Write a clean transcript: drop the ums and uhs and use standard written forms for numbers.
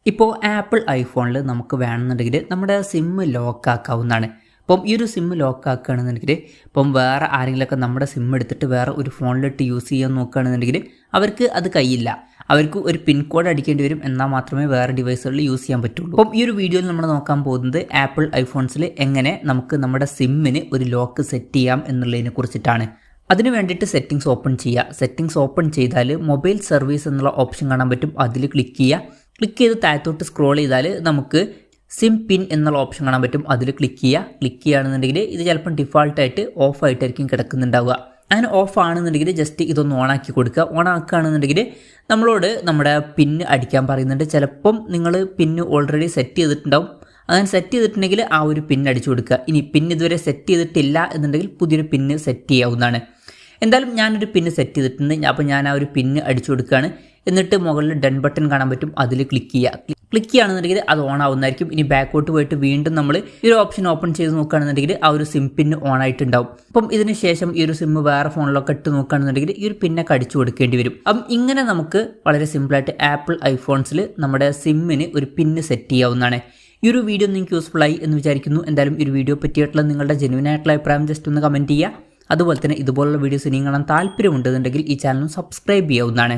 ഇപ്പോൾ ആപ്പിൾ ഐഫോണിൽ നമുക്ക് വേണമെന്നുണ്ടെങ്കിൽ നമ്മുടെ സിമ്മ് ലോക്ക് ആക്കാവുന്നതാണ്. അപ്പം ഈ ഒരു സിമ്മ് ലോക്ക് ആക്കുകയാണെന്നുണ്ടെങ്കിൽ ഇപ്പം വേറെ ആരെങ്കിലുമൊക്കെ നമ്മുടെ സിമ്മ് എടുത്തിട്ട് വേറെ ഒരു ഫോണിലിട്ട് യൂസ് ചെയ്യാൻ നോക്കുകയാണെന്നുണ്ടെങ്കിൽ അവർക്ക് അത് കഴിയില്ല. അവർക്ക് ഒരു പിൻ കോഡ് അടിക്കേണ്ടി വരും, എന്നാൽ മാത്രമേ വേറെ ഡിവൈസുകളിൽ യൂസ് ചെയ്യാൻ പറ്റുള്ളൂ. അപ്പം ഈ ഒരു വീഡിയോയിൽ നമ്മൾ നോക്കാൻ പോകുന്നത് ആപ്പിൾ ഐഫോൺസിൽ എങ്ങനെ നമുക്ക് നമ്മുടെ സിമ്മിന് ഒരു ലോക്ക് സെറ്റ് ചെയ്യാം എന്നുള്ളതിനെ കുറിച്ചിട്ടാണ്. അതിന് വേണ്ടിയിട്ട് സെറ്റിങ്സ് ഓപ്പൺ ചെയ്യുക. സെറ്റിങ്സ് ഓപ്പൺ ചെയ്താൽ മൊബൈൽ സർവീസ് എന്നുള്ള ഓപ്ഷൻ കാണാൻ പറ്റും, അതിൽ ക്ലിക്ക് ചെയ്യുക. ക്ലിക്ക് ചെയ്ത് താഴത്തോട്ട് സ്ക്രോൾ ചെയ്താൽ നമുക്ക് സിം പിൻ എന്നുള്ള ഓപ്ഷൻ കാണാൻ പറ്റും, അതിൽ ക്ലിക്ക് ചെയ്യുക. ക്ലിക്ക് ചെയ്യുകയാണെന്നുണ്ടെങ്കിൽ ഇത് ചിലപ്പം ഡിഫാൾട്ടായിട്ട് ഓഫ് ആയിട്ടായിരിക്കും കിടക്കുന്നുണ്ടാവുക. അങ്ങനെ ഓഫ് ആണെന്നുണ്ടെങ്കിൽ ജസ്റ്റ് ഇതൊന്ന് ഓണാക്കി കൊടുക്കുക. ഓണാക്കുകയാണെന്നുണ്ടെങ്കിൽ നമ്മളോട് നമ്മുടെ പിന്ന് അടിക്കാൻ പറയുന്നുണ്ട്. ചിലപ്പം നിങ്ങൾ പിന്ന് ഓൾറെഡി സെറ്റ് ചെയ്തിട്ടുണ്ടാവും. അങ്ങനെ സെറ്റ് ചെയ്തിട്ടുണ്ടെങ്കിൽ ആ ഒരു പിൻ അടിച്ചു കൊടുക്കുക. ഇനി പിൻ ഇതുവരെ സെറ്റ് ചെയ്തിട്ടില്ല എന്നുണ്ടെങ്കിൽ പുതിയൊരു പിന്ന് സെറ്റ് ചെയ്യാവുന്നതാണ്. എന്തായാലും ഞാനൊരു പിന്ന് സെറ്റ് ചെയ്തിട്ടുണ്ട്, അപ്പോൾ ഞാൻ ആ ഒരു പിന്ന് അടിച്ചു കൊടുക്കുകയാണ്. എന്നിട്ട് മുകളിൽ ഡൺ ബട്ടൺ കാണാൻ പറ്റും, അതിൽ ക്ലിക്ക് ചെയ്യുക. ക്ലിക്ക് ചെയ്യുകയാണെന്നുണ്ടെങ്കിൽ അത് ഓൺ ആവുന്നതായിരിക്കും. ഇനി ബാക്കോട്ട് പോയിട്ട് വീണ്ടും നമ്മൾ ഈ ഒരു ഓപ്ഷൻ ഓപ്പൺ ചെയ്ത് നോക്കുകയാണെന്നുണ്ടെങ്കിൽ ആ ഒരു സിം പിന്ന് ഓൺ ആയിട്ടുണ്ടാവും. അപ്പം ഇതിന് ശേഷം ഈ ഒരു സിമ്മ് വേറെ ഫോണിലൊക്കെ ഇട്ട് നോക്കുകയാണെന്നുണ്ടെങ്കിൽ ഈ ഒരു പിന്നൊക്കെ അടിച്ചു കൊടുക്കേണ്ടി വരും. അപ്പം ഇങ്ങനെ നമുക്ക് വളരെ സിമ്പിളായിട്ട് ആപ്പിൾ ഐഫോൺസിൽ നമ്മുടെ സിമ്മിന് ഒരു പിന്ന് സെറ്റ് ചെയ്യാവുന്നതാണ്. ഈ ഒരു വീഡിയോ നിങ്ങൾക്ക് യൂസ്ഫുൾ ആയി എന്ന് വിചാരിക്കുന്നു. എന്തായാലും ഈ ഒരു വീഡിയോ പറ്റിയിട്ടുള്ള നിങ്ങളുടെ ജെന്യുവൻ ആയിട്ടുള്ള അഭിപ്രായം ജസ്റ്റ് ഒന്ന് കമൻറ്റ് ചെയ്യുക. അതുപോലെ തന്നെ ഇതുപോലുള്ള വീഡിയോസ് ഇനിയും കാണാൻ താല്പര്യമുണ്ടെന്നുണ്ടെങ്കിൽ ഈ ചാനൽ സബ്സ്ക്രൈബ് ചെയ്യാവുന്നതാണ്.